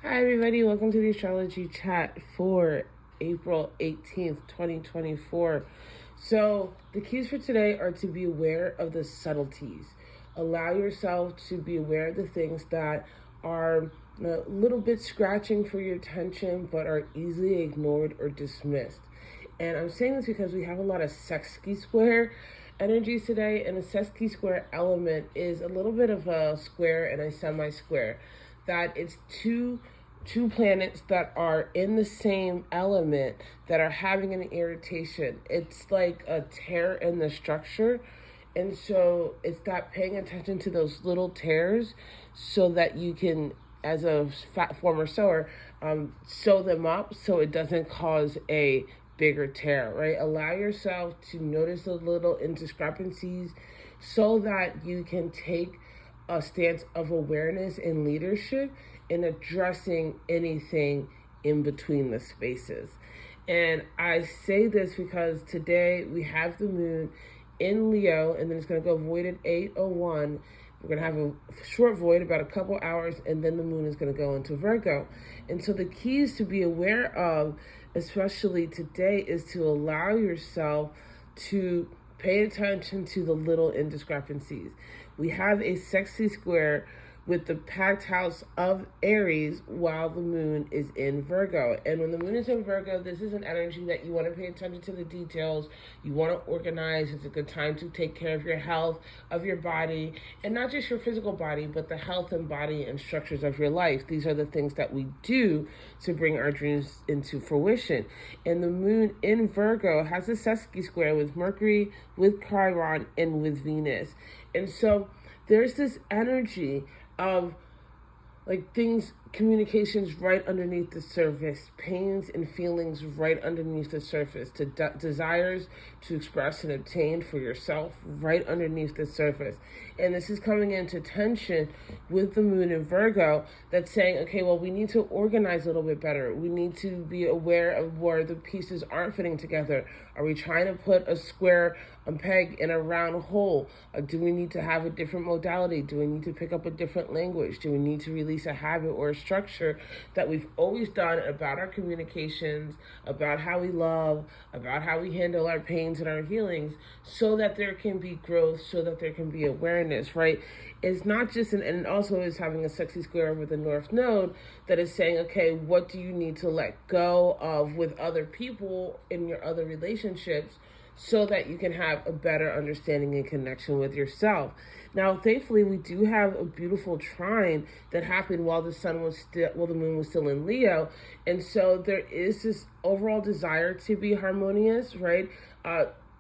Hi everybody, welcome to the astrology chat for April 18th, 2024. So the keys for today are to be aware of the subtleties. Allow yourself to be aware of the things that are a little bit scratching for your attention but are easily ignored or dismissed. And I'm saying this because we have a lot of sesquisquare energies today, and a sesquisquare element is a little bit of a square and a semi-square. That it's two planets that are in the same element that are having an irritation. It's like a tear in the structure. And so it's that paying attention to those little tears so that you can, as a former sewer, sew them up so it doesn't cause a bigger tear, right? Allow yourself to notice the little indiscrepancies so that you can take a stance of awareness and leadership in addressing anything in between the spaces. And I say this because today we have the moon in Leo, and then it's going to go void at 8:01. We're going to have a short void, about a couple hours, and then the moon is going to go into Virgo. And so the keys to be aware of, especially today, is to allow yourself to pay attention to the little indiscrepancies. We have a sesquisquare with the packed house of Aries while the moon is in Virgo. And when the moon is in Virgo, this is an energy that you want to pay attention to the details. You want to organize. It's a good time to take care of your health, of your body, and not just your physical body, but the health and body and structures of your life. These are the things that we do to bring our dreams into fruition. And the moon in Virgo has a sesquisquare with Mercury, with Chiron, and with Venus. And so there's this energy of like things, communications right underneath the surface, pains and feelings right underneath the surface, to desires to express and obtain for yourself right underneath the surface. And this is coming into tension with the moon in Virgo that's saying, okay, well, we need to organize a little bit better. We need to be aware of where the pieces aren't fitting together. Are we trying to put a square peg in a round hole? Do we need to have a different modality? Do we need to pick up a different language? Do we need to release a habit or a structure that we've always done about our communications, about how we love, about how we handle our pains and our healings, so that there can be growth, so that there can be awareness, right? It's not just and it also is having a sesquisquare with the North Node that is saying, okay, what do you need to let go of with other people in your other relationships, so that you can have a better understanding and connection with yourself. Now, thankfully, we do have a beautiful trine that happened while the moon was still in Leo. And so there is this overall desire to be harmonious, right?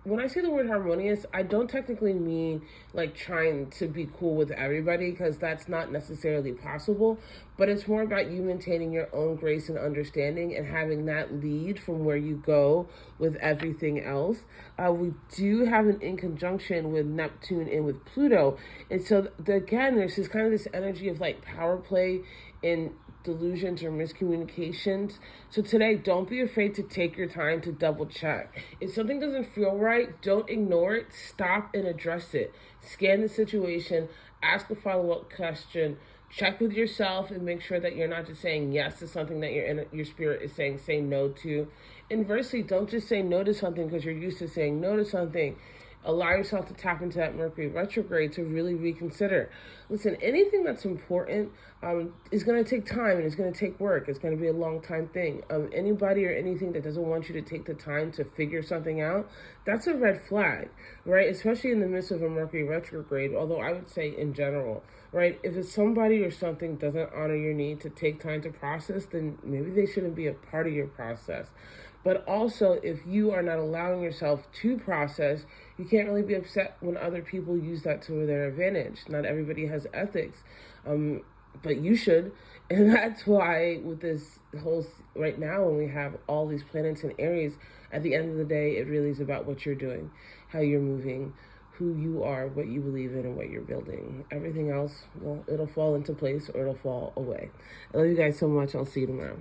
When I say the word harmonious, I don't technically mean like trying to be cool with everybody, because that's not necessarily possible, but it's more about you maintaining your own grace and understanding and having that lead from where you go with everything else. We do have an in conjunction with Neptune and with Pluto. And so again, there's this kind of this energy of like power play in delusions or miscommunications. So today, don't be afraid to take your time to double check. If something doesn't feel right, don't ignore it. Stop and address it. Scan the situation, ask a follow-up question, check with yourself, and make sure that you're not just saying yes to something that your spirit is saying say no to. Inversely, don't just say no to something because you're used to saying no to something. Allow yourself to tap into that Mercury retrograde to really reconsider. Listen, anything that's important is going to take time, and it's going to take work. It's going to be a long time thing. Anybody or anything that doesn't want you to take the time to figure something out, that's a red flag, right? Especially in the midst of a Mercury retrograde, although I would say in general, right? If it's somebody or something doesn't honor your need to take time to process, then maybe they shouldn't be a part of your process. But also, if you are not allowing yourself to process, you can't really be upset when other people use that to their advantage. Not everybody has ethics, but you should. And that's why with this whole, right now, when we have all these planets in Aries, at the end of the day, it really is about what you're doing, how you're moving, who you are, what you believe in, and what you're building. Everything else, well, it'll fall into place or it'll fall away. I love you guys so much. I'll see you tomorrow.